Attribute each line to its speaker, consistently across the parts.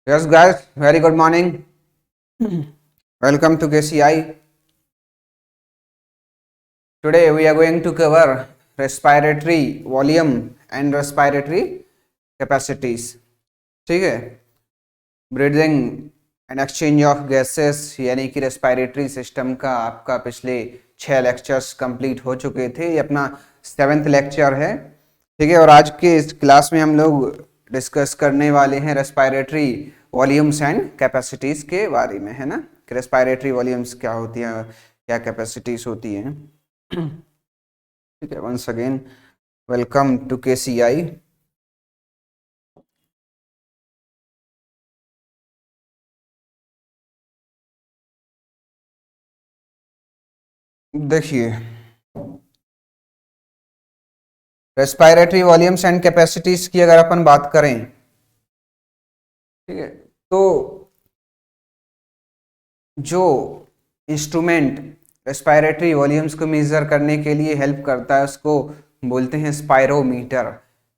Speaker 1: Yes, guys, very good morning. Welcome to KCI. Today we are going to cover respiratory volume and respiratory capacities. ठीक है, breathing and exchange of gases यानी कि respiratory system का आपका पिछले 6 lectures complete हो चुके थे। ये अपना 7th लेक्चर है। ठीक है, और आज के इस क्लास में हम लोग डिस्कस करने वाले हैं रेस्पिरेटरी वॉल्यूम्स एंड कैपेसिटीज के बारे में, है ना, कि रेस्पिरेटरी वॉल्यूम्स क्या होती हैं, क्या कैपेसिटीज होती हैं। ठीक है, once again welcome to KCI. देखिए, रेस्पिरेटरी वॉल्यूम्स एंड कैपेसिटीज की अगर अपन बात करें, ठीक है, तो जो इंस्ट्रूमेंट रेस्पिरेटरी वॉल्यूम्स को मेजर करने के लिए हेल्प करता है उसको बोलते हैं स्पायरोमीटर।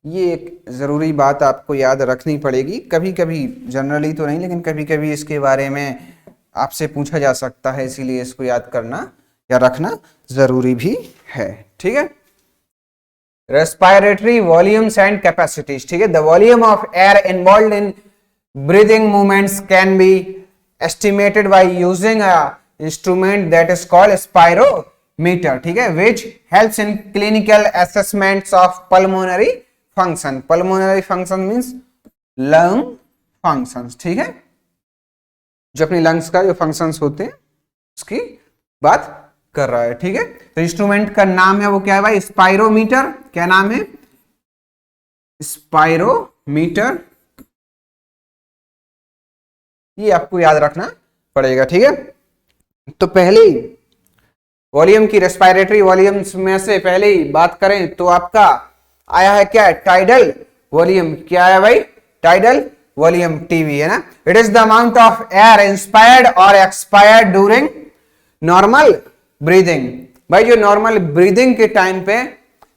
Speaker 1: ये एक ज़रूरी बात आपको याद रखनी पड़ेगी। कभी कभी, जनरली तो नहीं, लेकिन कभी कभी इसके बारे में आपसे पूछा जा सकता है, इसीलिए इसको याद करना या रखना ज़रूरी भी है। ठीक है, रेस्पिरेटरी वॉल्यूम्स एंड कैपेसिटीज। ठीक है, the volume of air involved in breathing movements can be estimated by using a instrument that is called spirometer, ठीक है, which helps in clinical assessments of pulmonary function. Pulmonary function means lung functions, ठीक है, जो अपनी lungs का जो functions होते हैं उसकी बात कर रहा है। ठीक है, तो इंस्ट्रूमेंट का नाम है वो क्या है भाई? स्पायरोमीटर। क्या नाम है? स्पायरोमीटर। ये आपको याद रखना पड़ेगा। ठीक है, तो पहली वॉल्यूम की, रेस्पिरेटरी वॉल्यूम्स में से पहले ही बात करें तो आपका आया है क्या? Tidal volume. क्या है भाई? टाइडल वॉल्यूम, टीवी, है ना। It is the amount of air inspired और एक्सपायर्ड ड्यूरिंग नॉर्मल ब्रीदिंग। भाई, जो नॉर्मल ब्रीदिंग के टाइम पे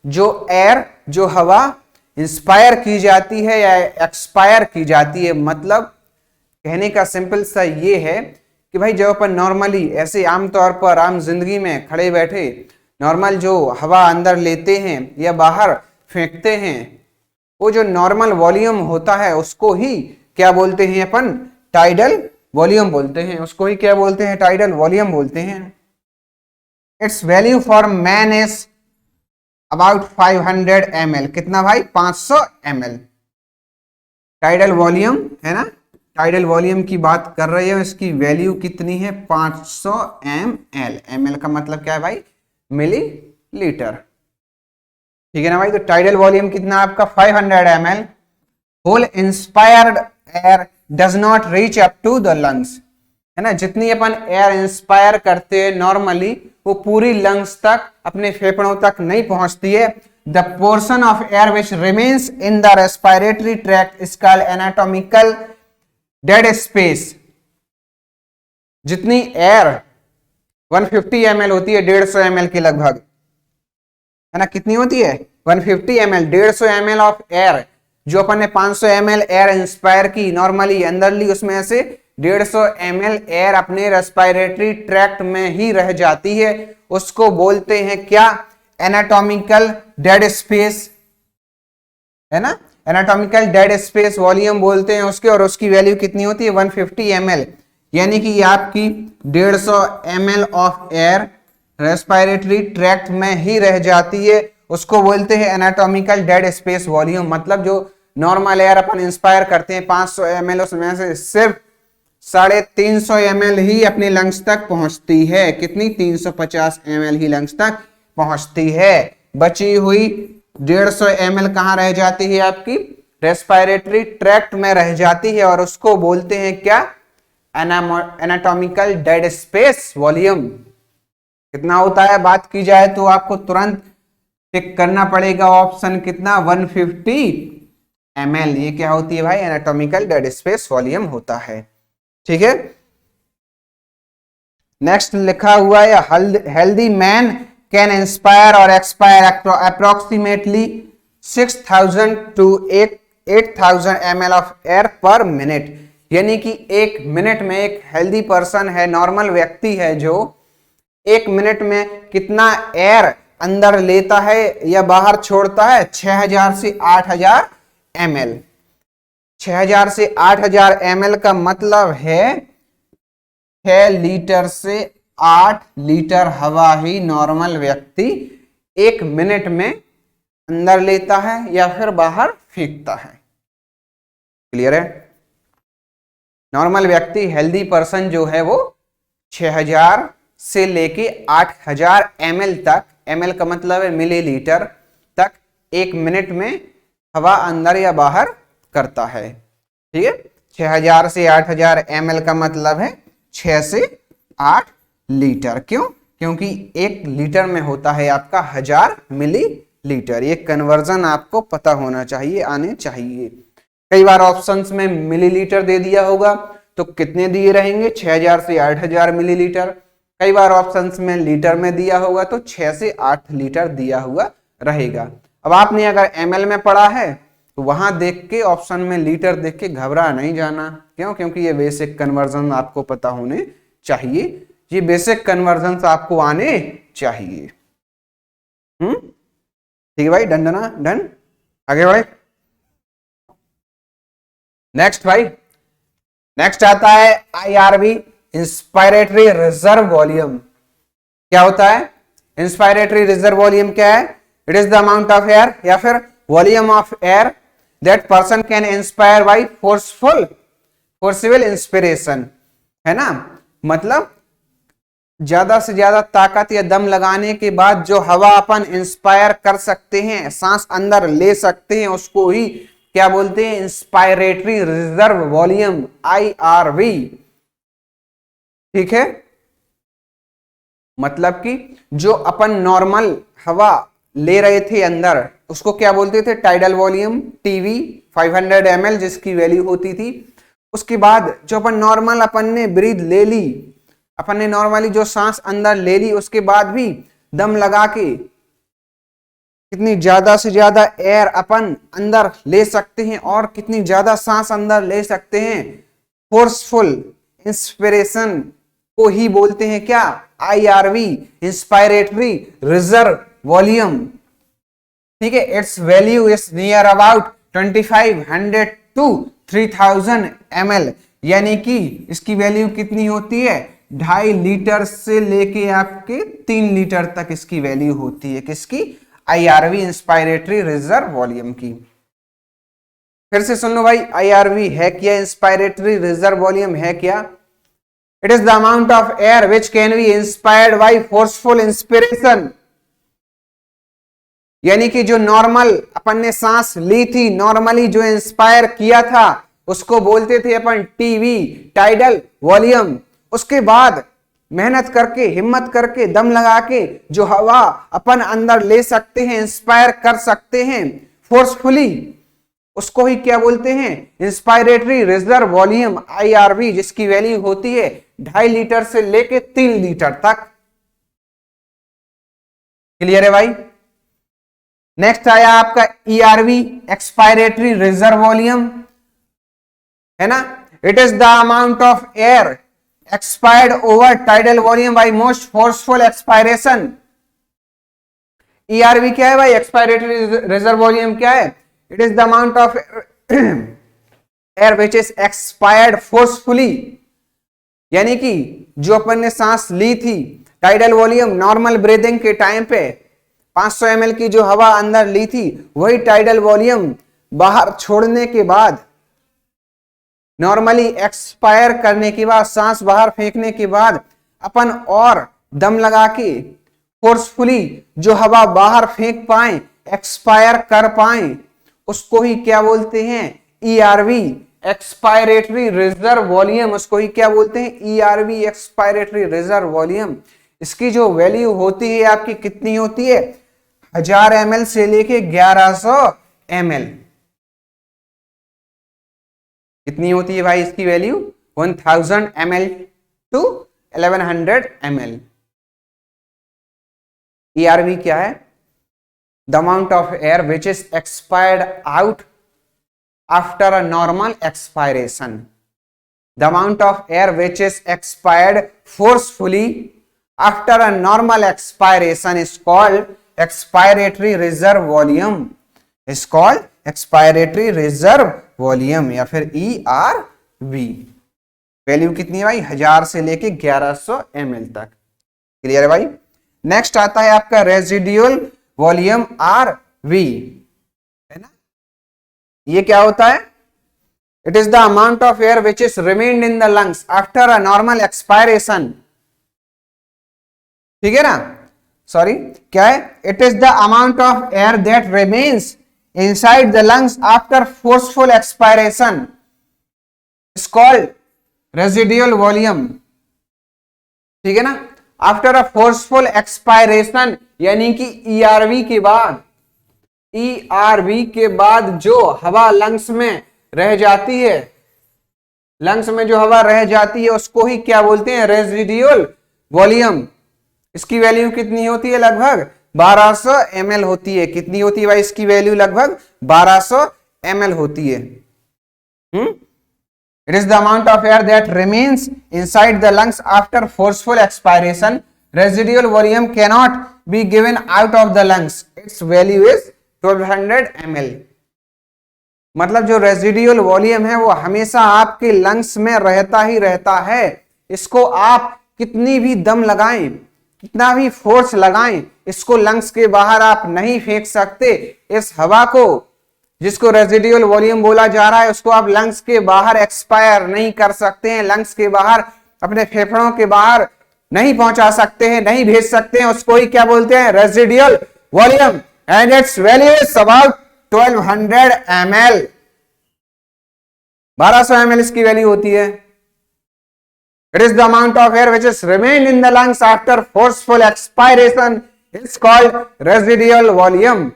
Speaker 1: जो एयर, जो हवा इंस्पायर की जाती है या एक्सपायर की जाती है, मतलब कहने का सिंपल सा ये है कि भाई जब अपन नॉर्मली ऐसे आमतौर पर आम जिंदगी में खड़े बैठे नॉर्मल जो हवा अंदर लेते हैं या बाहर फेंकते हैं, वो जो नॉर्मल वॉल्यूम होता है उसको ही क्या बोलते हैं अपन? टाइडल वॉल्यूम बोलते हैं। उसको ही क्या बोलते हैं? टाइडल वॉल्यूम बोलते हैं। It's value for man is about 500 ml। कितना भाई? 500 ml टाइडल वॉल्यूम, है ना। टाइडल वॉल्यूम की बात कर रहे हैं, इसकी वैल्यू कितनी है? 500 ml। ml का मतलब क्या है भाई? मिलीलीटर। ठीक है ना भाई। तो टाइडल वॉल्यूम कितना आपका? 500 ml। Whole inspired air does not reach up to the lungs, है ना। जितनी अपन एयर इंस्पायर करते हैं नॉर्मली, वो पूरी लंग्स तक, अपने फेफड़ों तक नहीं पहुंचती है। The portion of air which remains in the respiratory tract is called anatomical dead space. जितनी एयर 150 ml होती है, 150 ml के लगभग, है ना। कितनी होती है? 150 ml, 150 ml ऑफ एयर। जो अपन ने 500 ml एयर इंस्पायर की नॉर्मली अंदर ली, उसमें से 150 ml एयर अपने रेस्पिरेटरी ट्रैक्ट में ही रह जाती है। उसको बोलते हैं क्या? एनाटॉमिकल डेड स्पेस, है ना। एनाटॉमिकल डेड स्पेस वॉल्यूम बोलते हैं उसके। और उसकी वैल्यू कितनी होती है? 150 ml, यानी कि आपकी 150 ml of air respiratory tract में ही रह जाती है। उसको बोलते हैं एनाटॉमिकल डेड स्पेस वॉल्यूम। मतलब जो नॉर्मल एयर अपन इंस्पायर करते हैं 500 ml, उसमें से सिर्फ 350 ml ही अपने लंग्स तक पहुंचती है। कितनी? 350 ml ही लंग्स तक पहुंचती है। बची हुई 150 ml कहां रह जाती है? आपकी रेस्पिरेटरी ट्रैक्ट में रह जाती है। और उसको बोलते हैं क्या? Anatomical dead space volume. कितना होता है बात की जाए तो आपको तुरंत टिक करना पड़ेगा ऑप्शन कितना? 150 ml। ये क्या होती है भाई? एनाटॉमिकल डेड स्पेस वॉल्यूम होता है। ठीक है, नेक्स्ट लिखा हुआ है healthy man can inspire or expire approximately 6000 to 8000 ml of air per minute। यानी कि एक मिनट में एक हेल्दी पर्सन है, नॉर्मल व्यक्ति है, जो एक मिनट में कितना एयर अंदर लेता है या बाहर छोड़ता है, 6000 से 8000 ml। 6000 से 8000 ml का मतलब है 6 लीटर से 8 लीटर हवा ही नॉर्मल व्यक्ति एक मिनट में अंदर लेता है या फिर बाहर फेंकता है। क्लियर है? नॉर्मल व्यक्ति, हेल्दी पर्सन जो है वो 6000 से लेके 8000 ml तक, ml का मतलब है मिलीलीटर, तक एक मिनट में हवा अंदर या बाहर करता है। ठीक है, 6000 से 8000 ml का मतलब है 6 से 8 लीटर। क्यों? क्योंकि एक लीटर में होता है आपका 1000 मिलीलीटर। ये कन्वर्जन आपको पता होना चाहिए, आने चाहिए। कई बार ऑप्शंस में मिलीलीटर दे दिया होगा तो कितने दिए रहेंगे, 6000 से 8000 मिलीलीटर। कई बार ऑप्शंस में लीटर में दिया होगा तो 6 से 8 लीटर दिया हुआ रहेगा। अब आपने अगर ml में पढ़ा है तो वहां देख के, ऑप्शन में लीटर देख के घबरा नहीं जाना। क्यों? क्योंकि ये बेसिक कन्वर्जन आपको पता होने चाहिए, ये बेसिक कन्वर्जन आपको आने चाहिए। ठीक है भाई, डन डना डन, आगे बढ़े। नेक्स्ट भाई, नेक्स्ट आता है IRV, इंस्पायरेटरी रिजर्व वॉल्यूम। क्या होता है इंस्पायरेटरी रिजर्व वॉल्यूम? क्या है? It is the amount of air या फिर volume of air that person can inspire by forcible inspiration, है ना। मतलब ज्यादा से ज्यादा ताकत या दम लगाने के बाद जो हवा अपन इंस्पायर कर सकते हैं, सांस अंदर ले सकते हैं, उसको ही क्या बोलते हैं, इंस्पायरेटरी रिजर्व वॉल्यूम, IRV। ठीक है, मतलब कि जो अपन नॉर्मल हवा ले रहे थे अंदर, उसको क्या बोलते थे, टाइडल वॉल्यूम, TV 500 ml जिसकी वैल्यू होती थी। उसके बाद जो अपन नॉर्मल अपन ने ब्रीथ ले ली, अपन ने नॉर्मली जो सांस अंदर ले ली, उसके बाद भी दम लगा के कितनी ज्यादा से ज्यादा एयर अपन अंदर ले सकते हैं और कितनी ज्यादा सांस अंदर ले सकते हैं, फोर्सफुल इंस्पिरेशन को ही बोलते हैं क्या, IRV, इंस्पायरेटरी रिजर्व वॉल्यूम। ठीक है, it's value is near about 2500 to 3000 ml, यानी कि इसकी वैल्यू कितनी होती है, 2.5 लीटर से लेके आपके 3 लीटर तक इसकी वैल्यू होती है। किसकी? IRV, इंस्पायरेटरी रिजर्व वॉल्यूम की। फिर से सुन लो भाई, IRV है क्या, इंस्पायरेटरी रिजर्व वॉल्यूम है क्या? It is the amount of air which can B inspired by forceful inspiration, यानी कि जो नॉर्मल अपन ने सांस ली थी, नॉर्मली जो इंस्पायर किया था, उसको बोलते थे अपन TV, टाइडल वॉल्यूम। उसके बाद मेहनत करके, हिम्मत करके, दम लगा के जो हवा अपन अंदर ले सकते हैं, इंस्पायर कर सकते हैं फोर्सफुली, उसको ही क्या बोलते हैं, इंस्पायरेटरी रिजर्व वॉल्यूम, IRV, जिसकी वैल्यू होती है 2.5 लीटर से लेके 3 लीटर तक। क्लियर है भाई? नेक्स्ट आया आपका ERV, एक्सपायरेटरी रिजर्व वॉल्यूम, है ना। It is the amount of air expired over tidal volume by most forceful expiration. ERV क्या है भाई, एक्सपायरेटरी रिजर्व वॉल्यूम क्या है, it is the amount of air which is expired forcefully, यानी कि जो अपन ने सांस ली थी, टाइडल वॉल्यूम नॉर्मल ब्रीदिंग के टाइम पे 500 ml की जो हवा अंदर ली थी, वही टाइडल वॉल्यूम बाहर छोड़ने के बाद, नॉर्मली एक्सपायर करने के बाद, सांस बाहर फेंकने के बाद अपन और दम लगा के फोर्सफुली जो हवा बाहर फेंक पाए, एक्सपायर कर पाए, उसको ही क्या बोलते हैं, ERV, एक्सपायरेटरी रिजर्व वॉल्यूम। उसको ही क्या बोलते हैं, ERV, एक्सपायरेटरी रिजर्व वॉल्यूम। इसकी जो वैल्यू होती है आपकी कितनी होती है, 1000 ml से लेके 1100 ml। कितनी होती है भाई इसकी value, 1000 ml to 1100 ml। ERV क्या है, the amount of air which is expired out after a normal expiration. the amount of air which is expired forcefully after a normal expiration is called expiratory reserve volume, is called expiratory reserve volume या फिर ERV। Value कितनी है भाई, 1000 से लेके 1100 ml तक। Clear है भाई। नेक्स्ट आता है आपका रेजिडुअल वॉल्यूम RV, है ना। ये क्या होता है, it is the amount of air which is remained in the lungs after a normal expiration. ठीक है ना, सॉरी क्या है, it is the amount of air that remains inside the lungs after forceful expiration is called residual volume. ठीक है ना, after a forceful expiration यानी कि ERV के बाद, ERV के बाद जो हवा लंग्स में रह जाती है, लंग्स में जो हवा रह जाती है उसको ही क्या बोलते हैं, रेजिडुअल वॉल्यूम। इसकी वैल्यू कितनी होती है, लगभग 1200 ml होती है। कितनी होती है भाई इसकी वैल्यू, लगभग 1200 ml होती है। It is the amount of air that remains inside the lungs after forceful expiration. Residual volume cannot be given out of the lungs. Its value is 1200 ml. मतलब जो रेजिडुअल वॉल्यूम है वो हमेशा आपके lungs में रहता ही रहता है। इसको आप कितनी भी दम लगाएं, कितना भी फोर्स लगाएं, इसको लंग्स के बाहर आप नहीं फेंक सकते। इस हवा को, जिसको रेजिडुअल वॉल्यूम बोला जा रहा है, उसको आप लंग्स के बाहर एक्सपायर नहीं कर सकते हैं, लंग्स के बाहर, अपने फेफड़ों के बाहर नहीं पहुंचा सकते हैं, नहीं भेज सकते हैं। उसको ही क्या बोलते हैं, residual volume. And its value is about 1200 ml। 1200 ml इसकी वैल्यू होती है। It is the amount of air which is remain in the lungs after forceful expiration is called residual volume,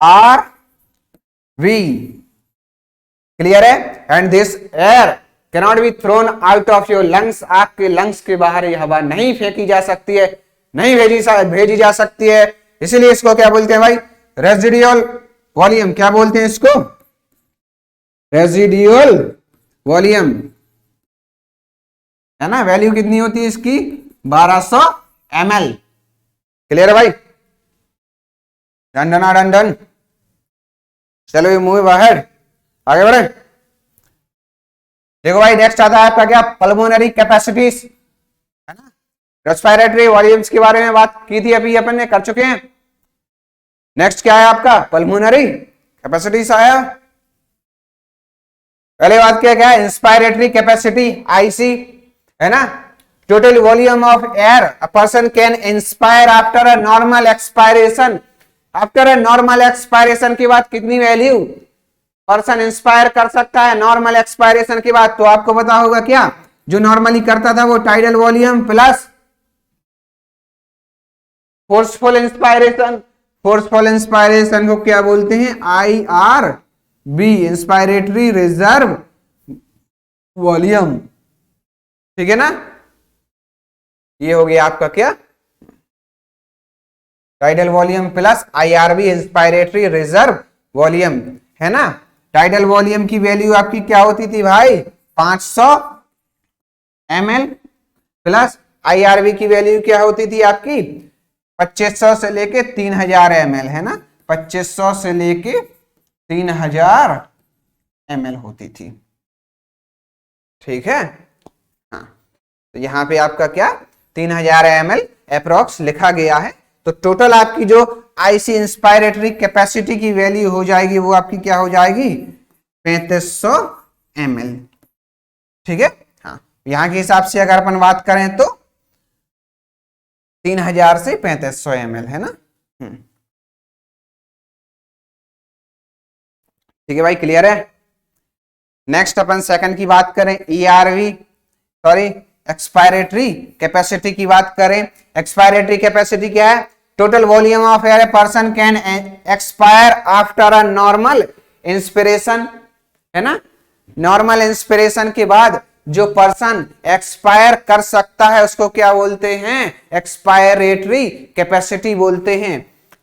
Speaker 1: RV। Clear है। And this air cannot be thrown out of your lungs. आपके lungs के बाहर ये हवा नहीं फेंकी जा सकती है, नहीं भेजी जा सकती है। इसीलिए इसको क्या बोलते हैं भाई, रेजिडुअल वॉल्यूम। क्या बोलते हैं इसको, रेजिडुअल वॉल्यूम, है ना। वैल्यू कितनी होती है इसकी, 1200 ml। क्लियर है भाई। Done done done done. चलो ये मूव अहेड, आगे बढ़े। देखो भाई नेक्स्ट आता है आपका क्या, पल्मोनरी कैपेसिटीज, है ना। रेस्पिरेटरी वॉल्यूम्स के बारे में बात की थी अभी, अपन ने कर चुके हैं। नेक्स्ट क्या है आपका, पल्मोनरी कैपेसिटीज आया। पहले बात क्या है, इंस्पायरेटरी कैपेसिटी, IC, है ना। Total volume of air a person can inspire after a normal expiration. After a normal expiration के बाद कितनी वैल्यू पर्सन इंस्पायर कर सकता है नॉर्मल एक्सपायरेशन के बाद, तो आपको पता होगा क्या, जो नॉर्मली करता था वो tidal volume plus forceful inspiration. Forceful inspiration को क्या बोलते हैं, IRV, इंस्पायरेटरी रिजर्व वॉल्यूम। ठीक है ना, ये हो गया आपका क्या, tidal volume plus IRV, inspiratory reserve volume, है ना। टाइडल वॉल्यूम की वैल्यू आपकी क्या होती थी भाई, 500 ml प्लस IRV की वैल्यू क्या होती थी आपकी, 2500 से लेके 3000 ml, है ना। 2500 से लेके 3000 ml होती थी। ठीक है, हाँ, तो यहां पे आपका क्या 3000 ml अप्रोक्स लिखा गया है। तो टोटल आपकी जो IC इंस्पायरेटरी कैपेसिटी की वैल्यू हो जाएगी वो आपकी क्या हो जाएगी, 3500 ml। ठीक है, हाँ, यहां के हिसाब से अगर अपन बात करें तो 3000 से 3500 ml, है ना। ठीक है भाई, क्लियर है। नेक्स्ट अपन सेकंड की बात करें, ERV, सॉरी एक्सपायरेटरी कैपेसिटी की बात करें। एक्सपायरेटरी कैपेसिटी क्या है, total volume of air a person can expire after a normal inspiration, है ना। नॉर्मल इंस्पिरेशन के बाद जो पर्सन एक्सपायर कर सकता है उसको क्या बोलते हैं, एक्सपायरेटरी कैपेसिटी बोलते हैं।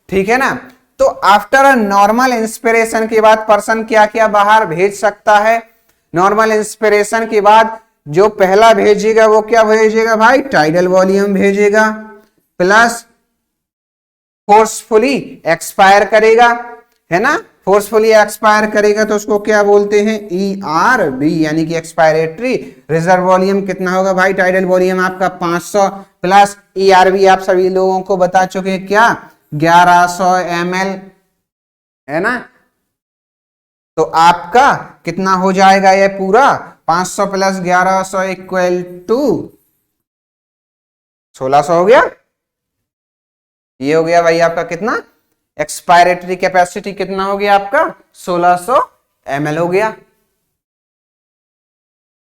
Speaker 1: ठीक है ना। तो आफ्टर अ नॉर्मल इंस्पिरेशन के बाद पर्सन क्या क्या बाहर भेज सकता है, नॉर्मल इंस्पिरेशन के बाद जो पहला भेजेगा वो क्या भेजेगा भाई, टाइडल वॉल्यूम भेजेगा, प्लस फोर्सफुली एक्सपायर करेगा, है ना, फोर्सफुली एक्सपायर करेगा तो उसको क्या बोलते हैं, ERV, यानी कि एक्सपायरेटरी रिजर्व वॉल्यूम कितना होगा भाई, टाइडल वॉल्यूम आपका 500 प्लस ERV आप सभी लोगों को बता चुके हैं क्या, 1100 ml, है ना। तो आपका कितना हो जाएगा ये पूरा, 500 प्लस 1100 इक्वल टू 1600 हो गया। ये हो गया भाई आपका कितना, एक्सपायरेटरी कैपेसिटी कितना हो गया आपका, 1600 ml हो गया।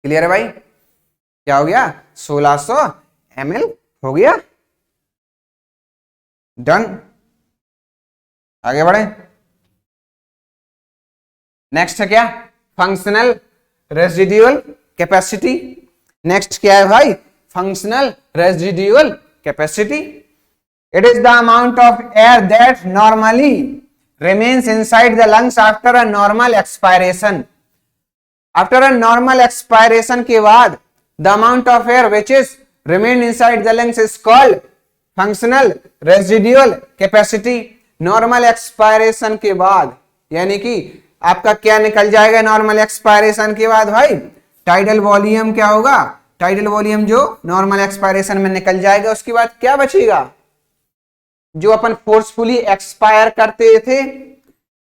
Speaker 1: क्लियर है भाई, क्या हो गया, 1600 ml हो गया। डन, आगे बढ़े। नेक्स्ट है क्या, फंक्शनल रेजिड्यूअल कैपेसिटी। नेक्स्ट क्या है भाई, functional residual capacity. It is the amount of air that normally remains inside the lungs after a normal expiration. After a normal expiration के बाद the amount of air which is remain inside the lungs is called functional residual capacity. Normal expiration के बाद यानी कि आपका क्या निकल जाएगा नॉर्मल एक्सपायरेशन के बाद भाई, टाइडल वॉल्यूम क्या होगा, टाइडल वॉल्यूम जो नॉर्मल एक्सपायरेशन में निकल जाएगा, उसके बाद क्या बचेगा, जो अपन फोर्सफुली एक्सपायर करते थे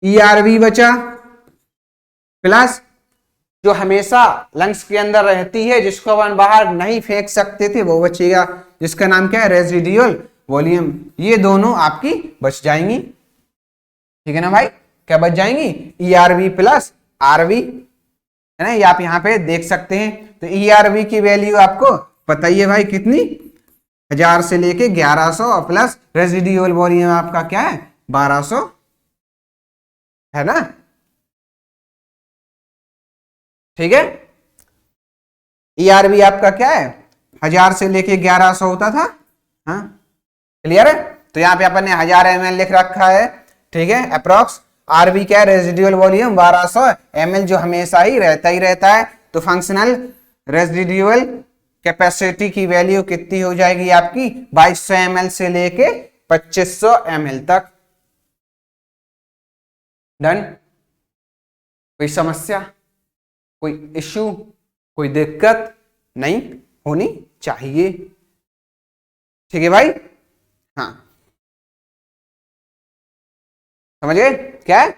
Speaker 1: ERV बचा, प्लस जो हमेशा लंग्स के अंदर रहती है जिसको अपन बाहर नहीं फेंक सकते थे वो बचेगा, जिसका नाम क्या है, रेजिडुअल वॉल्यूम। ये दोनों आपकी बच जाएंगी, ठीक है ना भाई, क्या बच जाएंगी, ERV प्लस RV, है ना, ये आप यहाँ पे देख सकते हैं। तो ERV की वैल्यू आपको पता ही है भाई कितनी, 1000 से लेके 1100 प्लस रेजिडुअल वॉल्यूम आपका क्या है, 1200, है ना, ठीक है। ERV आपका क्या है, 1000 से लेके 1100 होता था, हाँ क्लियर है। तो यहाँ पे अपन ने 1000 ml लिख रखा है, ठीक है, अप्रोक्स। RV क्या है, रेजिडुअल वॉल्यूम 1200 ml जो हमेशा ही रहता है। तो फंक्शनल रेजिडुअल कैपेसिटी की वैल्यू कितनी हो जाएगी आपकी, 2200 ml से लेके 2500 ml तक। डन, कोई समस्या, कोई इश्यू, कोई दिक्कत नहीं होनी चाहिए, ठीक है भाई, हाँ समझ गए क्या है।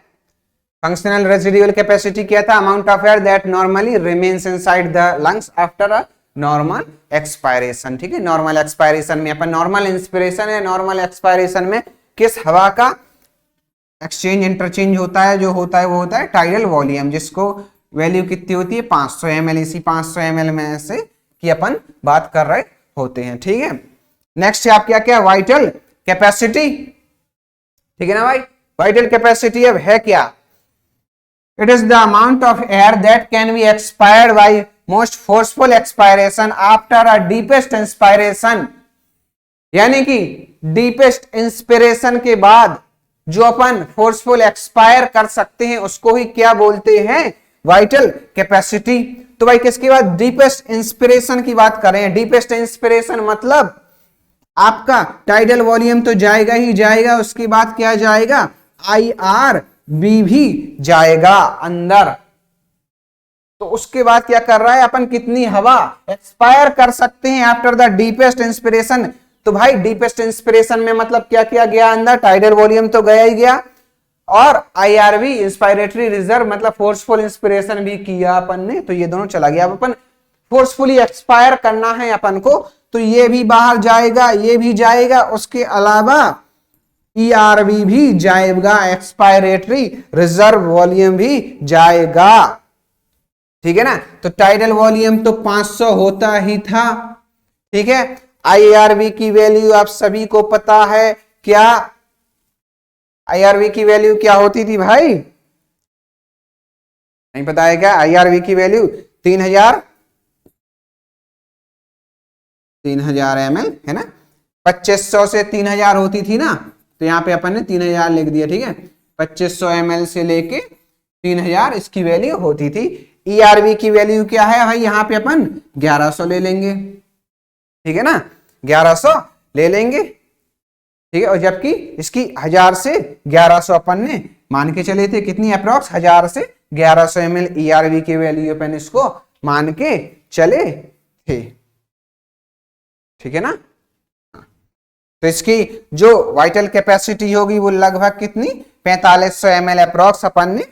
Speaker 1: फंक्शनल रेजिडुअल कैपेसिटी क्या था, amount of air that normally remains inside the lungs after a normal expiration, ठीक है। नॉर्मल एक्सपायरेशन में अपन, नॉर्मल इंस्पिरेशन है, नॉर्मल एक्सपायरेशन में किस हवा का एक्सचेंज इंटरचेंज होता है, जो होता है वो होता है टाइडल वॉल्यूम, जिसको वैल्यू कितनी होती है, 500 ml। इसी 500 ml में से की अपन बात कर रहे होते हैं, ठीक है। नेक्स्ट है आप क्या वाइटल कैपेसिटी, ठीक है ना भाई। वाइटल कैपेसिटी अब है क्या, it is the amount of air that can be expired by most forceful expiration after a deepest inspiration, यानी कि डीपेस्ट इंस्पिरेशन के बाद जो अपन फोर्सफुल एक्सपायर कर सकते हैं उसको ही क्या बोलते हैं, वाइटल कैपेसिटी। तो भाई किसके बाद, डीपेस्ट इंस्पिरेशन की बात करें। डीपेस्ट इंस्पिरेशन मतलब आपका टाइडल वॉल्यूम तो जाएगा ही जाएगा, उसके बाद क्या जाएगा, IRV भी जाएगा अंदर। तो उसके बाद क्या कर रहा है, अपन कितनी हवा एक्सपायर कर सकते हैं आफ्टर द डीपेस्ट इंस्पिरेशन। तो भाई डीपेस्ट इंस्पिरेशन में मतलब क्या किया गया अंदर, टाइडल वॉल्यूम तो गया ही गया, और IRV इंस्पायरेटरी रिजर्व मतलब फोर्सफुल इंस्पिरेशन भी किया अपन ने, तो ये दोनों चला गया। अब अपन फोर्सफुली एक्सपायर करना है अपन को, तो ये भी बाहर जाएगा, ये भी जाएगा, उसके अलावा ERV भी जाएगा, एक्सपायरेटरी रिजर्व वॉल्यूम भी जाएगा, ठीक है ना। तो टाइडल वॉल्यूम तो 500 होता ही था, ठीक है। IRV की वैल्यू आप सभी को पता है क्या, IRV की वैल्यू क्या होती थी भाई, नहीं पता है क्या, IRV की वैल्यू 3000 ml है ना, 2500 से 3000 होती थी ना, तो यहाँ पे अपन ने 3000 लिख दिया, ठीक है। 2500 ml से लेके 3000 इसकी वैल्यू होती थी। ERV की वैल्यू क्या है भाई, यहाँ पे अपन 1100 ले लेंगे, ठीक है ना, 1100 ले लेंगे, ठीक है। और जबकि इसकी 1000 से 1100 अपन ने मान के चले थे, कितनी अप्रोक्स 1000 से 1100 ml ERV की वैल्यू अपन इसको मान के चले थे, ठीक है ना। तो इसकी जो वाइटल कैपेसिटी होगी वो लगभग कितनी 4500 ml अप्रोक्स अपन ने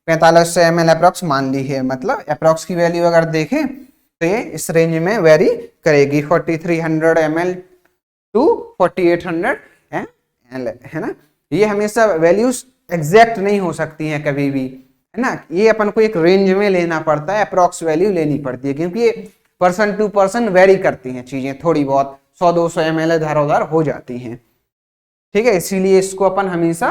Speaker 1: 4500 ml अप्रोक्स मान ली है। मतलब अप्रोक्स की वैल्यू अगर देखें तो ये इस रेंज में वेरी करेगी 4300 ml टू 4800 ml, है ना। ये हमेशा वैल्यूज एग्जैक्ट नहीं हो सकती हैं कभी भी, है ना। ये अपन को एक रेंज में लेना पड़ता है, अप्रोक्स वैल्यू लेनी पड़ती है, क्योंकि ये पर्सन टू पर्सन वेरी करती हैं चीजें, थोड़ी बहुत 100-200 ml इधर उधर हो जाती हैं, ठीक है। इसीलिए इसको अपन हमेशा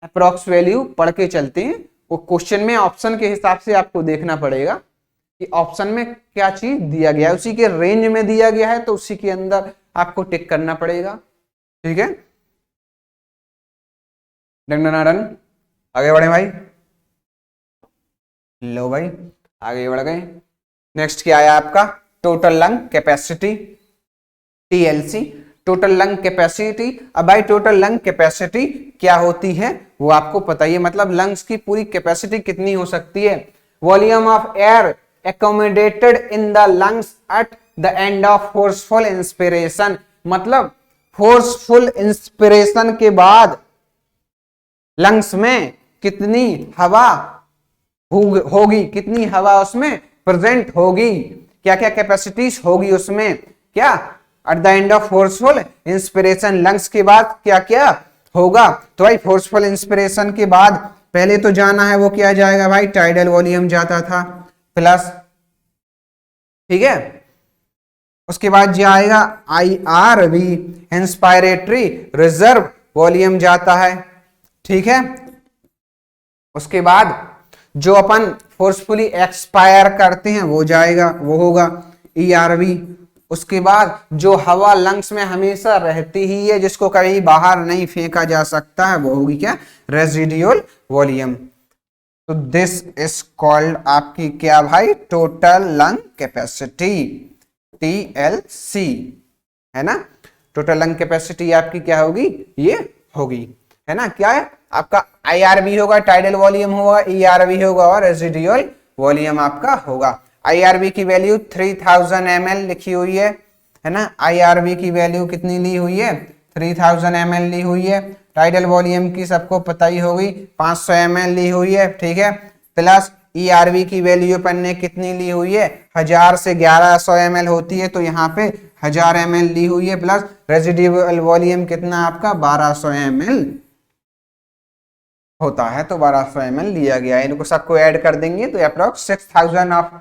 Speaker 1: अप्रोक्स वैल्यू पढ़ के चलते हैं। वो क्वेश्चन में ऑप्शन के हिसाब से आपको देखना पड़ेगा कि ऑप्शन में क्या चीज दिया गया है, उसी के रेंज में दिया गया है तो उसी के अंदर आपको टिक करना पड़ेगा, ठीक है। डन आगे बढ़े भाई, लो भाई आगे बढ़ गए। नेक्स्ट क्या आया आपका, total lung capacity, TLC, total lung capacity. अब भाई टोटल लंग कैपेसिटी क्या होती है वो आपको पता ही है, मतलब लंग्स की पूरी कैपेसिटी कितनी हो सकती है, volume of air accommodated in the lungs at the end of forceful inspiration। मतलब फोर्सफुल इंस्पिरेशन के बाद लंग्स में कितनी हवा होगी, कितनी हवा उसमें प्रेजेंट होगी, क्या क्या कैपेसिटीज होगी उसमें, क्या at the end of forceful inspiration lungs के बाद क्या क्या होगा। तो भाई फोर्सफुल इंस्पिरेशन के बाद पहले तो जाना है वो क्या जाएगा भाई, टाइडल वॉल्यूम जाता था प्लस, ठीक है। उसके बाद जाएगा IRV इंस्पायरेटरी रिजर्व वॉल्यूम जाता है, ठीक है। उसके बाद जो अपन फोर्सफुली एक्सपायर करते हैं वो जाएगा, वो होगा ERV। उसके बाद जो हवा लंग्स में हमेशा रहती ही है, जिसको कहीं बाहर नहीं फेंका जा सकता है, वो होगी क्या, रेजिडुअल वॉल्यूम। तो दिस इज कॉल्ड आपकी क्या भाई, टोटल लंग कैपेसिटी, TLC, है ना। टोटल लंग कैपेसिटी आपकी क्या होगी, ये होगी, है ना। क्या है आपका, IRV होगा, टाइडल वॉल्यूम होगा, ERV होगा और रेजिडुअल वॉल्यूम आपका होगा। IRV की वैल्यू 3000 ml लिखी हुई है ना। IRV की वैल्यू कितनी ली हुई है, 3000 ml ली हुई है। टाइडल वॉल्यूम की सबको पता ही होगी 500 ml ली हुई है, ठीक है। प्लस ERV की वैल्यू अपन ने कितनी ली हुई है, 1000 से 1100 ml होती है, तो यहाँ पे 1000 ml ली हुई है। प्लस रेजिडुअल वॉल्यूम कितना आपका 1200 ml होता है, तो 1200 ml लिया गया है। इनको सबको ऐड कर देंगे तो अप्रोक्स 6000 ऑफ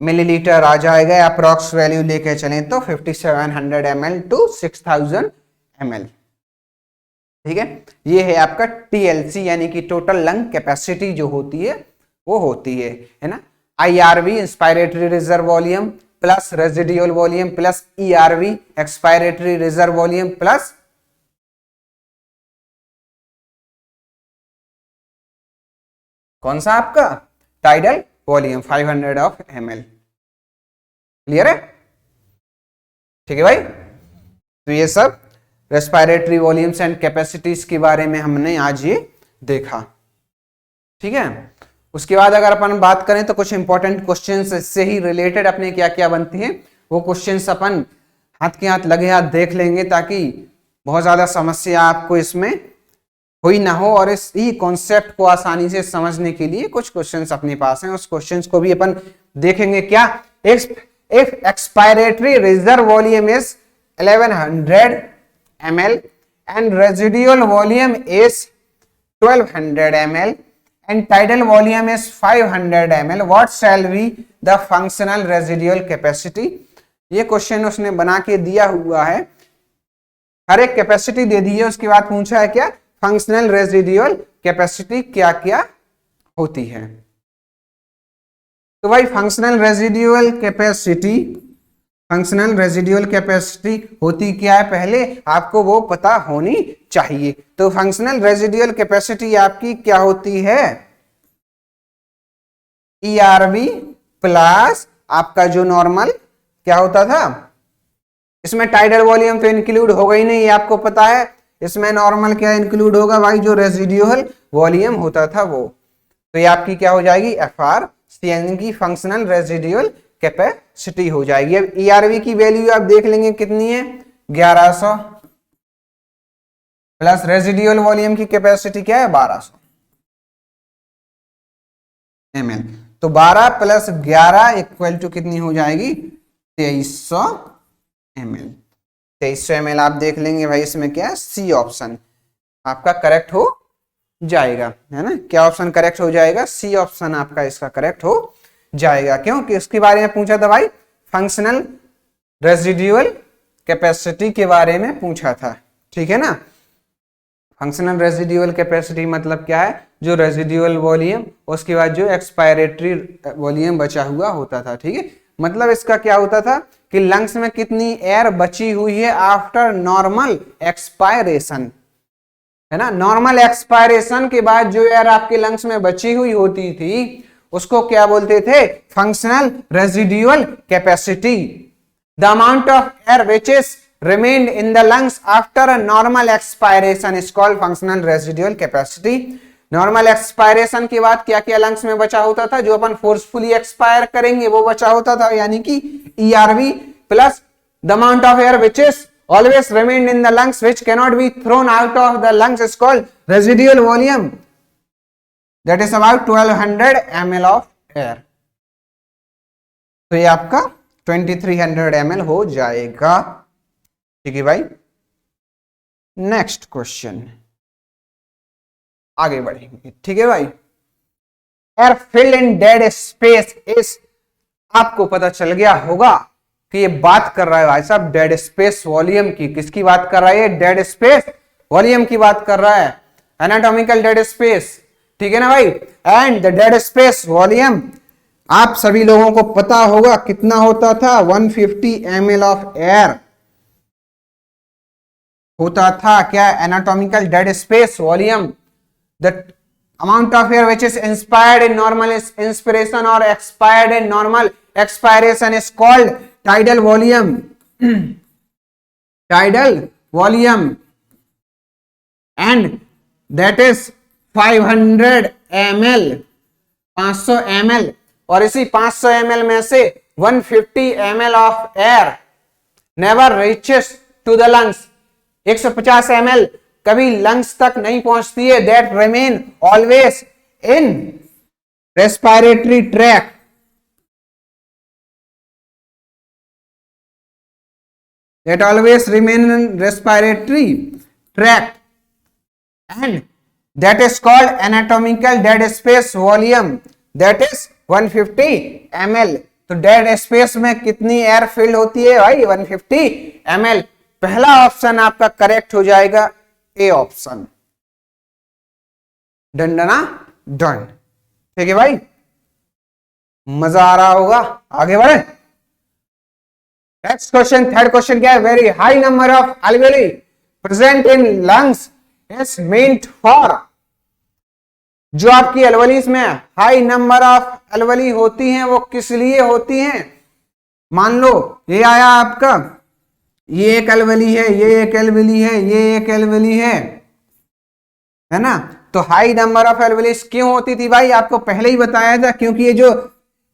Speaker 1: मिलीलीटर आ जाएगा। अप्रोक्स वैल्यू लेके चलें तो 5700 ml टू 6000 ml, ठीक है। ये है आपका TLC यानी कि टोटल लंग कैपेसिटी जो होती है वो होती है ना। IRV inspiratory reserve volume plus residual volume plus ERV expiratory reserve volume plus कौन सा आपका tidal volume 500 of ml। Clear है, ठीक है भाई। तो ये सब रेस्पिरेटरी वॉल्यूम्स एंड कैपेसिटीज के बारे में हमने आज ये देखा, ठीक है। उसके बाद अगर अपन बात करें तो कुछ इंपॉर्टेंट क्वेश्चंस इससे ही रिलेटेड अपने क्या क्या बनते हैं वो क्वेश्चंस अपन हाथ के हाथ लगे हाथ देख लेंगे, ताकि बहुत ज्यादा समस्या आपको इसमें हुई ना हो, और इस ही कॉन्सेप्ट को आसानी से समझने के लिए कुछ क्वेश्चंस अपने पास हैं, उस क्वेश्चंस को भी अपन देखेंगे। क्या, if expiratory reserve volume is 1100 ml and residual volume is 1200 ml and tidal volume is 500 ml, what shall be the functional residual capacity। ये क्वेश्चन उसने बना के दिया हुआ है, हर एक कैपेसिटी दे दी है, उसके बाद पूछा है क्या, फंक्शनल रेजिडुअल कैपेसिटी क्या क्या होती है। तो भाई फंक्शनल रेजिडुअल कैपेसिटी होती क्या है, पहले आपको वो पता होनी चाहिए। तो फंक्शनल रेजिडुअल कैपेसिटी आपकी क्या होती है, ERV प्लस आपका जो नॉर्मल क्या होता था, इसमें टाइडल वॉल्यूम तो इंक्लूड होगा ही नहीं, ये आपको पता है। इसमें नॉर्मल क्या इंक्लूड होगा भाई, जो रेजिडुअल वॉल्यूम होता था वो। तो ये आपकी क्या हो जाएगी, FRCN की फंक्शनल रेजिडुअल कैपेसिटी हो जाएगी। अब ERV की वैल्यू आप देख लेंगे कितनी है, 1100 प्लस रेजिडुअल वॉल्यूम की कैपेसिटी क्या है 1200 ml। तो 12 प्लस 11 इक्वल टू कितनी हो जाएगी, 2300 ml। 2300 ml आप देख लेंगे भाई, इसमें क्या है, सी ऑप्शन आपका करेक्ट हो जाएगा, है ना। क्या ऑप्शन करेक्ट हो जाएगा, सी ऑप्शन आपका इसका करेक्ट हो जाएगा। क्यों कि उसके बारे में पूछा था भाई, फंक्शनल रेजिडुअल कैपेसिटी के बारे में पूछा था, ठीक है ना। फंक्शनल रेजिडुअल कैपेसिटी मतलब क्या है, जो रेजिडुअल वॉल्यूम, उसके बाद जो एक्सपायरेटरी वॉल्यूम बचा हुआ होता था, ठीक है। मतलब इसका क्या होता था कि लंग्स में कितनी एयर बची हुई है आफ्टर नॉर्मल एक्सपायरेशन, है ना। नॉर्मल एक्सपायरेशन के बाद जो एयर आपके लंग्स में बची हुई होती थी उसको क्या बोलते थे, functional residual capacity. The amount of air which is remained in the lungs after a normal expiration is called functional residual capacity। Normal expiration के बाद क्या क्या लंग्स में बचा होता था, जो अपन फोर्सफुली एक्सपायर करेंगे वो बचा होता था, यानी कि ERV plus the amount of air which is always remained in the lungs which cannot be thrown out of the lungs is called residual volume, that is about 1200 ml of air। तो ये आपका 2300 ml हो जाएगा, ठीक है भाई। Next question आगे बढ़ेंगे, ठीक है भाई। Air filled in dead space is, आपको पता चल गया होगा कि ये बात कर रहा है भाई साहब डेड स्पेस वॉल्यूम की। किसकी बात कर रहा है, डेड स्पेस वॉल्यूम की बात कर रहा है, एनाटॉमिकल डेड स्पेस, ठीक है ना भाई। And the dead space volume आप सभी लोगों को पता होगा कितना होता था, 150 ml ऑफ एयर होता था क्या, anatomical dead space volume. The amount of air which is inspired in normal inspiration और expired in normal expiration is called tidal volume. Tidal volume and that is 500 ml, 500 ml। और इसी 500 ml में से 150 ml of air never reaches to the lungs, 150 ml कभी lungs तक नहीं पहुंचती है। That remain always in respiratory tract, that always remain in respiratory tract and that is called anatomical dead space volume, that is 150 ml। तो dead space में कितनी air filled होती है भाई, 150 ml। पहला ऑप्शन आपका करेक्ट हो जाएगा, ए ऑप्शन। डन डना डन, ठीक है भाई। मजा आ रहा होगा, आगे बढ़े। नेक्स्ट क्वेश्चन, थर्ड क्वेश्चन क्या है, very high number of alveoli present in lungs is meant for. जो आपकी एल्वेलीज में हाई नंबर ऑफ एल्वेली होती हैं वो किस लिए होती हैं। मान लो ये आया आपका, ये एक एल्वेली है, ये एक एल्वेली है, ये एक एल्वेली है ना। तो हाई नंबर ऑफ एल्वेलीज क्यों होती थी भाई, आपको पहले ही बताया था, क्योंकि ये जो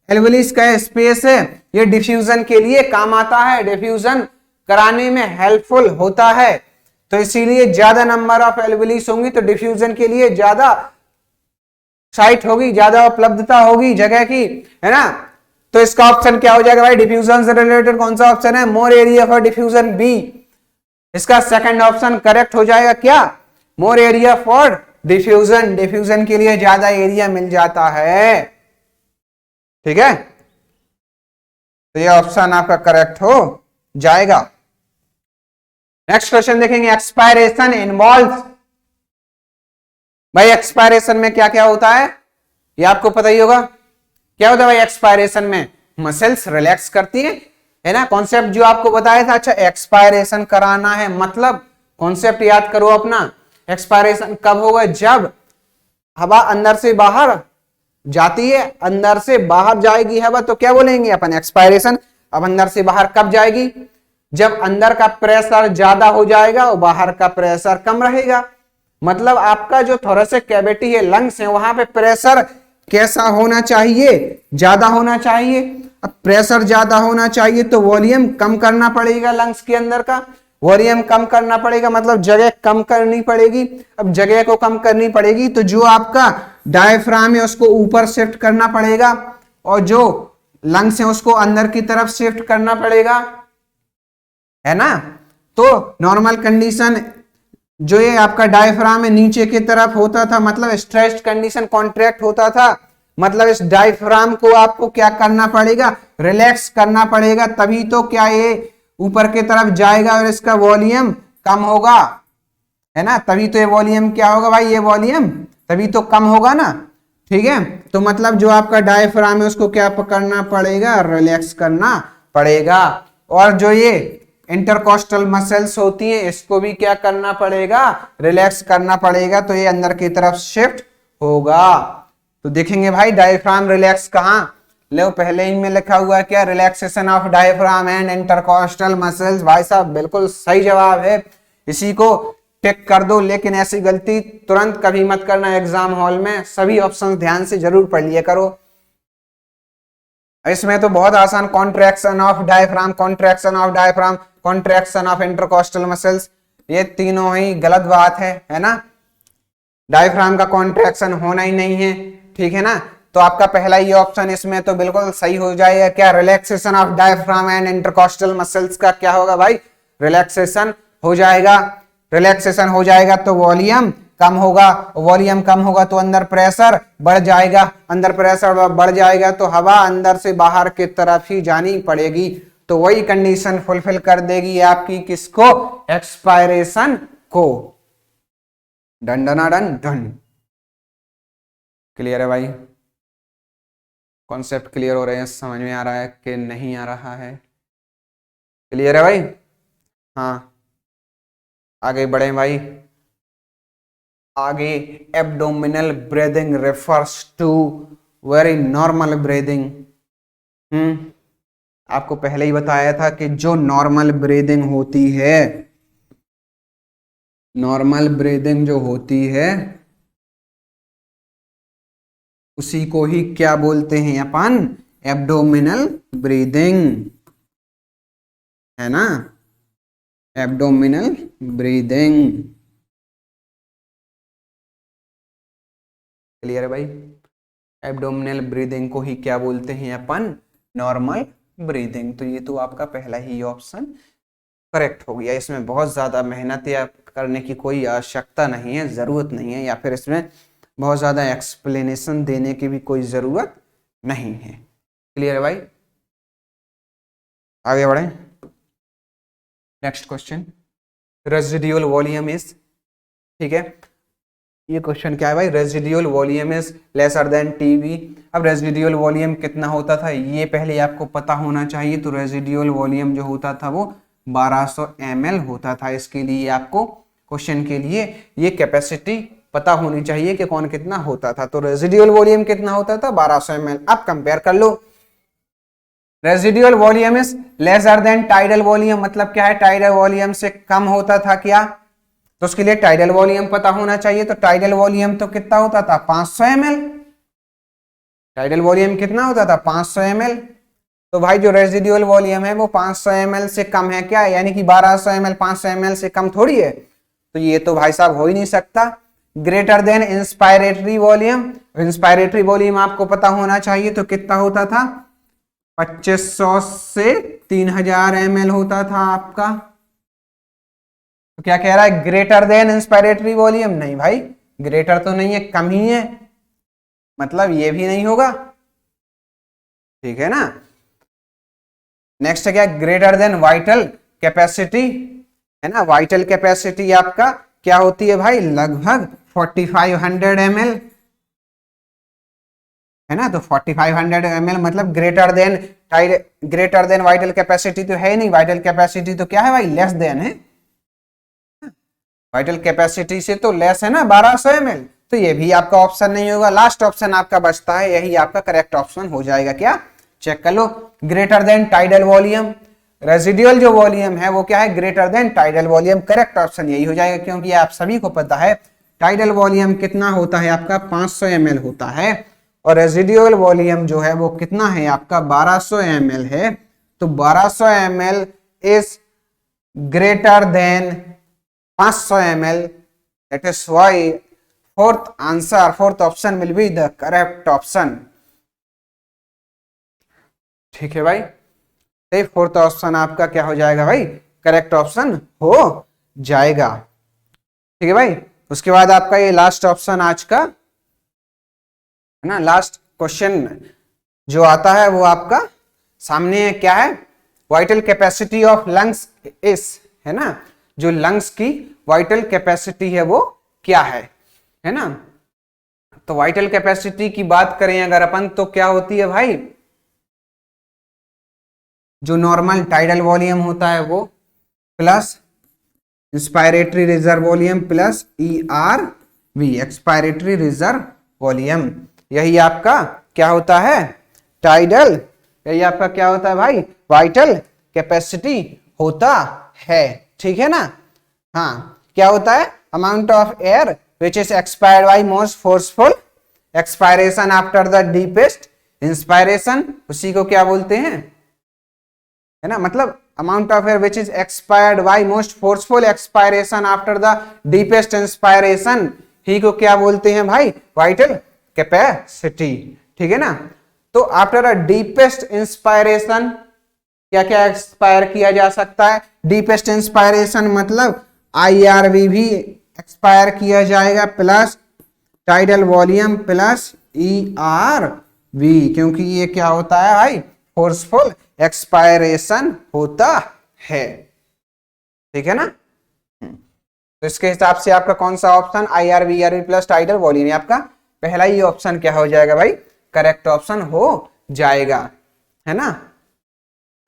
Speaker 1: एल्वेलीज का स्पेस है ये डिफ्यूजन के लिए काम आता है, डिफ्यूजन कराने में हेल्पफुल होता है। तो इसीलिए ज्यादा नंबर ऑफ एल्वेलीज होंगी तो डिफ्यूजन के लिए ज्यादा साइट होगी, ज्यादा उपलब्धता होगी जगह की, है ना। तो इसका ऑप्शन क्या हो जाएगा भाई, डिफ्यूजन से रिलेटेड कौन सा ऑप्शन है, more area for diffusion, B. इसका सेकंड ऑप्शन करेक्ट हो जाएगा क्या, more area for diffusion, diffusion के लिए ज्यादा एरिया मिल जाता है, ठीक है। तो ये ऑप्शन आपका करेक्ट हो जाएगा। नेक्स्ट क्वेश्चन देखेंगे, एक्सपायरेशन इन्वॉल्व्स। भाई एक्सपायरेशन में क्या क्या होता है ये आपको पता ही होगा। क्या होता है भाई एक्सपायरेशन में, मसल्स रिलैक्स करती है ना। कॉन्सेप्ट जो आपको बताया था, अच्छा एक्सपायरेशन कराना है मतलब कॉन्सेप्ट याद करो अपना। एक्सपायरेशन कब होगा, जब हवा अंदर से बाहर जाती है, अंदर से बाहर जाएगी हवा, तो क्या बोलेंगे अपन, एक्सपायरेशन। अब अंदर से बाहर कब जाएगी, जब अंदर का प्रेशर ज्यादा हो जाएगा और बाहर का प्रेशर कम रहेगा। मतलब आपका जो थोरेसिक कैविटी है, लंग्स है, वहां पे प्रेशर कैसा होना चाहिए, ज्यादा होना चाहिए। अब प्रेशर ज्यादा होना चाहिए तो वॉल्यूम कम करना पड़ेगा, लंग्स के अंदर का वॉल्यूम कम करना पड़ेगा, मतलब जगह कम करनी पड़ेगी। अब जगह को कम करनी पड़ेगी तो जो आपका डायफ्राम है उसको ऊपर शिफ्ट करना पड़ेगा और जो लंग्स है उसको अंदर की तरफ शिफ्ट करना पड़ेगा, है ना। तो नॉर्मल कंडीशन जो ये आपका डायफ्राम है नीचे की तरफ होता था, मतलब स्ट्रेस्ड कंडीशन कॉन्ट्रैक्ट होता था, मतलब इस डायफ्राम को आपको क्या करना पड़ेगा, रिलैक्स करना पड़ेगा, तभी तो क्या ये ऊपर की तरफ जाएगा और इसका वॉल्यूम कम होगा, है ना। तभी तो ये वॉल्यूम क्या होगा भाई, ये वॉल्यूम तभी तो कम होगा ना, ठीक है। तो मतलब जो आपका डायफ्राम है उसको क्या करना पड़ेगा, रिलैक्स करना पड़ेगा। और जो ये इंटरकोस्टल मसल्स होती हैं इसको भी क्या करना पड़ेगा, रिलैक्स करना पड़ेगा, तो ये अंदर की तरफ शिफ्ट होगा। तो देखेंगे भाई डायफ्राम रिलैक्स कहां, लो पहले ही में लिखा हुआ है क्या, relaxation of diaphragm and intercostal muscles. भाई साहब बिल्कुल सही जवाब है, इसी को टिक कर दो। लेकिन ऐसी गलती तुरंत कभी मत करना एग्जाम हॉल में, सभी ऑप्शन ध्यान से जरूर पढ़ लिया करो। इसमें तो बहुत आसान, contraction of diaphragm, contraction of diaphragm, contraction of intercostal muscles, ये तीनों ही गलत बात है ना। डायफ्राम का कॉन्ट्रैक्शन होना ही नहीं है, ठीक है ना। तो आपका पहला ये ऑप्शन इसमें तो बिल्कुल सही हो जाएगा, क्या, relaxation of diaphragm and intercostal muscles का क्या होगा भाई, रिलैक्सेशन हो जाएगा। रिलैक्सेशन हो जाएगा तो वॉल्यूम कम होगा, वॉल्यूम कम होगा तो अंदर प्रेशर बढ़ जाएगा, अंदर प्रेशर बढ़ जाएगा तो हवा अंदर से बाहर की तरफ ही जानी पड़ेगी। तो वही कंडीशन फुलफिल कर देगी आपकी किसको, एक्सपायरेशन को। डन डना डन डन। क्लियर है भाई, कॉन्सेप्ट क्लियर हो रहे हैं, समझ में आ रहा है कि नहीं आ रहा है, क्लियर है भाई। हाँ आगे बढ़े भाई, आगे abdominal breathing refers to very normal breathing. आपको पहले ही बताया था कि जो नॉर्मल ब्रीदिंग होती है, नॉर्मल ब्रीदिंग जो होती है उसी को ही क्या बोलते हैं अपन, एब्डोमिनल ब्रीदिंग, है ना, एब्डोमिनल ब्रीदिंग। क्लियर है भाई, एब्डोमिनल ब्रीदिंग को ही क्या बोलते हैं अपन, नॉर्मल ब्रीदिंग। तो ये तो आपका पहला ही ऑप्शन करेक्ट हो गया। इसमें बहुत ज्यादा मेहनत या करने की कोई आवश्यकता नहीं है, जरूरत नहीं है, या फिर इसमें बहुत ज्यादा एक्सप्लेनेशन देने की भी कोई जरूरत नहीं है। क्लियर है भाई, आगे बढ़े। Next question, residual volume is, ठीक है, ये क्वेश्चन क्या है भाई, residual volume is lesser then TV. अब रेजिडुअल वॉल्यूम कितना होता था ये पहले आपको पता होना चाहिए। तो रेजिडुअल वॉल्यूम जो होता था वो 1200 ml होता था। इसके लिए आपको क्वेश्चन के लिए ये कैपेसिटी पता होनी चाहिए कि कौन कितना होता था। तो रेजिडुअल वॉल्यूम कितना होता था, 1200 ml। अब कंपेयर कर लो, residual volume is lesser than tidal volume, मतलब क्या है, टाइडल वॉल्यूम से कम होता था क्या, तो उसके लिए टाइडल वॉल्यूम पता होना चाहिए। तो टाइडल वॉल्यूम तो कितना होता था, 500 ml। टाइडल वॉल्यूम कितना होता था, 500 ml। तो भाई जो रेजिडुअल वॉल्यूम है वो 500 ml से कम है क्या, यानी कि 1200 ml 500 ml से कम थोड़ी है। तो ये तो भाई साहब हो ही नहीं सकता। Greater than inspiratory volume, inspiratory volume आपको पता होना चाहिए। तो कितना होता था, 2500 से 3000 ml होता था आपका। तो क्या कह रहा है, ग्रेटर देन इंस्पायरेटरी वॉल्यूम, नहीं भाई ग्रेटर तो नहीं है, कम ही है, मतलब ये भी नहीं होगा, ठीक है ना। नेक्स्ट है क्या, ग्रेटर देन वाइटल कैपेसिटी, है ना। वाइटल कैपेसिटी आपका क्या होती है भाई, लगभग 4500 ml, है ना। तो 4500 ml मतलब greater than, greater than vital capacity तो है नहीं, वाइटल कैपेसिटी तो क्या है भाई, लेस देन है, वाइटल कैपेसिटी से तो लेस है ना 1200 ml। तो ये भी आपका ऑप्शन नहीं होगा। लास्ट ऑप्शन आपका बचता है, यही आपका करेक्ट ऑप्शन हो जाएगा। क्या, चेक कर लो। Greater than tidal volume, residual जो वॉल्यूम है वो क्या है, greater than tidal volume. Correct option यही हो जाएगा, क्योंकि आप सभी को पता है टाइडल वॉल्यूम कितना होता है आपका 500 ml होता है, और रेजिडुअल वॉल्यूम जो है वो कितना है आपका 1200 ml है। तो 1200 ml is greater than 500 ml, that is why fourth option will be the correct option। ठीक है भाई, तो फोर्थ ऑप्शन आपका क्या हो जाएगा भाई, करेक्ट ऑप्शन हो जाएगा। ठीक है भाई, उसके बाद आपका ये लास्ट ऑप्शन आज का है ना, लास्ट क्वेश्चन जो आता है वो आपका सामने क्या है, vital capacity of lungs is, है ना, जो लंग्स की वाइटल कैपेसिटी है वो क्या है ना। तो वाइटल कैपेसिटी की बात करें अगर अपन, तो क्या होती है भाई, जो नॉर्मल टाइडल वॉल्यूम होता है वो plus inspiratory reserve volume plus ERV, expiratory reserve volume, यही आपका क्या होता है टाइडल, यही आपका क्या होता है भाई वाइटल कैपेसिटी होता है। ठीक है ना। हाँ, क्या होता है, amount of air which is expired by most forceful expiration after the deepest inspiration, उसी को क्या बोलते हैं, है ना, मतलब amount of air which is expired by most forceful expiration after the deepest inspiration, ही को क्या बोलते हैं भाई वाइटल कैपेसिटी। ठीक है ना। तो आफ्टर अ डीपेस्ट इंस्पायरेशन क्या क्या एक्सपायर किया जा सकता है, डीपेस्ट इंस्पायरेशन मतलब IRV भी एक्सपायर किया जाएगा plus tidal volume plus ERV, क्योंकि ये क्या होता है भाई फोर्सफुल एक्सपायरेशन होता है। ठीक है ना। तो इसके हिसाब से आपका कौन सा option IRV ERV plus tidal volume, आपका पहला ही ऑप्शन क्या हो जाएगा भाई, करेक्ट ऑप्शन हो जाएगा, है ना।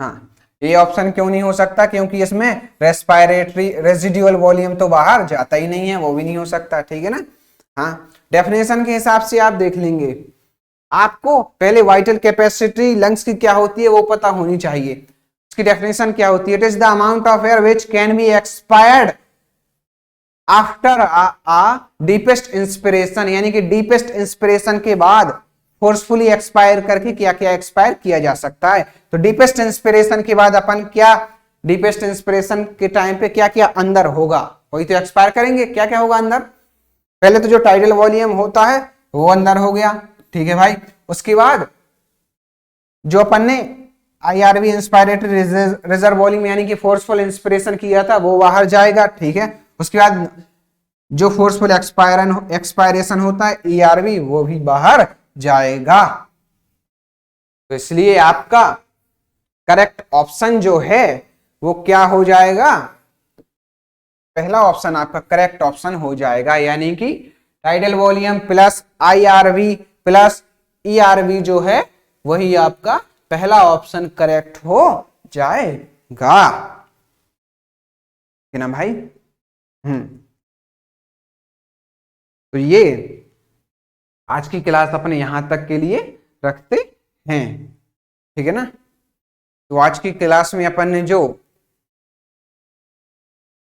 Speaker 1: हाँ, ये ऑप्शन क्यों नहीं हो सकता, क्योंकि इसमें रेस्पिरेटरी रेजिडुअल वॉल्यूम तो बाहर जाता ही नहीं है, वो भी नहीं हो सकता। ठीक है ना। हाँ, डेफिनेशन के हिसाब से आप देख लेंगे, आपको पहले वाइटल कैपेसिटी लंग्स की क्या होती है वो पता होनी चाहिए। उसकी डेफिनेशन क्या होती है, it is the amount of air which can be expired after a deepest inspiration, यानी कि डीपेस्ट इंस्पिरेशन के बाद फोर्सफुली एक्सपायर करके क्या क्या एक्सपायर किया जा सकता है। तो डीपेस्ट इंस्पिरेशन के बाद अपन क्या, डीपेस्ट इंस्पिरेशन के टाइम पे क्या क्या अंदर होगा वही तो एक्सपायर करेंगे। क्या क्या होगा अंदर, पहले तो जो टाइडल वॉल्यूम होता है वो अंदर हो गया। ठीक है भाई, उसके बाद जो अपन ने IRV इंस्पायरेटरी रिजर्व वॉल्यूम यानी कि फोर्सफुल इंस्पिरेशन किया था वो बाहर जाएगा। ठीक है, उसके बाद जो फोर्सफुल एक्सपायरेशन होता है ERV वो भी बाहर जाएगा। तो इसलिए आपका करेक्ट ऑप्शन जो है वो क्या हो जाएगा, पहला ऑप्शन आपका करेक्ट ऑप्शन हो जाएगा, यानी कि tidal volume plus IRV plus ERV जो है वही आपका पहला ऑप्शन करेक्ट हो जाएगा। है ना भाई। तो ये आज की क्लास अपने यहां तक के लिए रखते हैं। ठीक है ना। तो आज की क्लास में अपन ने जो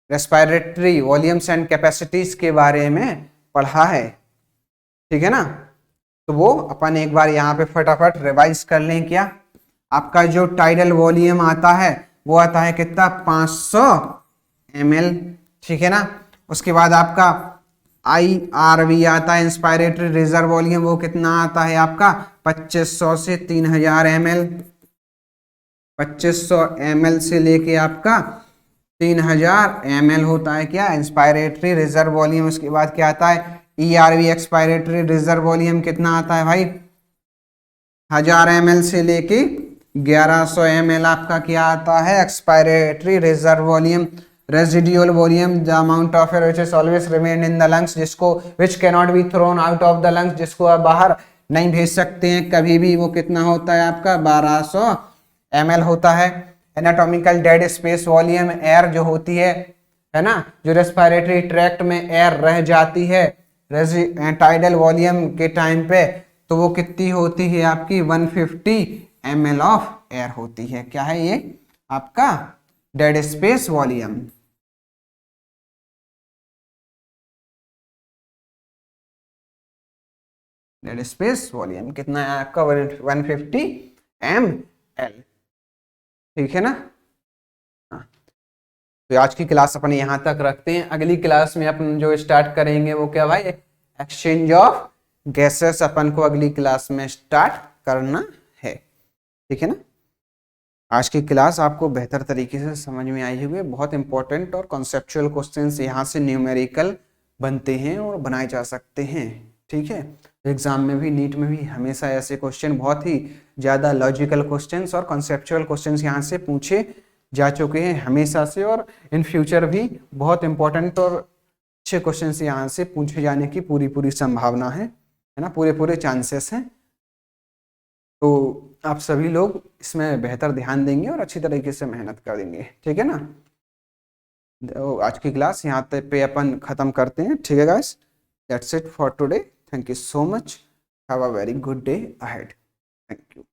Speaker 1: रेस्पिरेटरी वॉल्यूम्स एंड कैपेसिटीज के बारे में पढ़ा है, ठीक है ना, तो वो अपन एक बार यहाँ पे फटाफट रिवाइज कर लें। क्या, आपका जो टाइडल वॉल्यूम आता है वो आता है कितना 500 ml। ठीक है ना। उसके बाद आपका IRV आता है इंस्पायरेटरी रिजर्व वॉल्यूम, वो कितना आता है आपका 2500 से 3000 ml, 2500 ml से लेके आपका 3000 ml होता है क्या इंस्पायरेटरी रिजर्व वॉल्यूम। उसके बाद क्या आता है ERV एक्सपायरेटरी रिजर्व वॉल्यूम कितना आता है भाई 1000 ml से लेके 1100 ml आपका क्या आता है expiratory reserve volume. Residual volume the amount of air which is always remain in the lungs, जिसको which can not be thrown out of the lungs, जिसको आप बाहर नहीं भेज सकते हैं कभी भी, वो कितना होता है आपका 1200 ml होता है। Anatomical dead space volume air जो होती है ना, जो रेस्पिरेटरी ट्रैक्ट में एयर रह जाती है टाइडल वॉल्यूम के टाइम पे, तो वो कितनी होती है आपकी 150 ml ऑफ एयर होती है। क्या है ये आपका dead space volume. Dead space volume कितना है आपका 150 ml। ठीक है ना। हाँ। तो आज की क्लास अपन यहाँ तक रखते हैं। अगली क्लास में अपन जो स्टार्ट करेंगे वो क्या भाई, एक्सचेंज ऑफ गैसेस अपन को अगली क्लास में स्टार्ट करना है। ठीक है ना। आज की क्लास आपको बेहतर तरीके से समझ में आई हुई है। बहुत इंपॉर्टेंट और कॉन्सेप्चुअल क्वेश्चंस यहाँ से न्यूमेरिकल बनते हैं और बनाए जा सकते हैं। ठीक है। एग्जाम में भी, नीट में भी हमेशा ऐसे क्वेश्चन, बहुत ही ज़्यादा लॉजिकल क्वेश्चंस और कॉन्सेप्चुअल क्वेश्चंस यहाँ से पूछे जा चुके हैं हमेशा से, और इन फ्यूचर भी बहुत इंपॉर्टेंट और अच्छे क्वेश्चंस यहाँ से पूछे जाने की पूरी संभावना है ना, पूरे चांसेस हैं। तो आप सभी लोग इसमें बेहतर ध्यान देंगे और अच्छी तरीके से मेहनत कर देंगे। ठीक है ना। तो आज की क्लास यहाँ तक पे अपन ख़त्म करते हैं। ठीक है guys, that's it for today. Thank you so much. Have a very good day ahead. Thank you.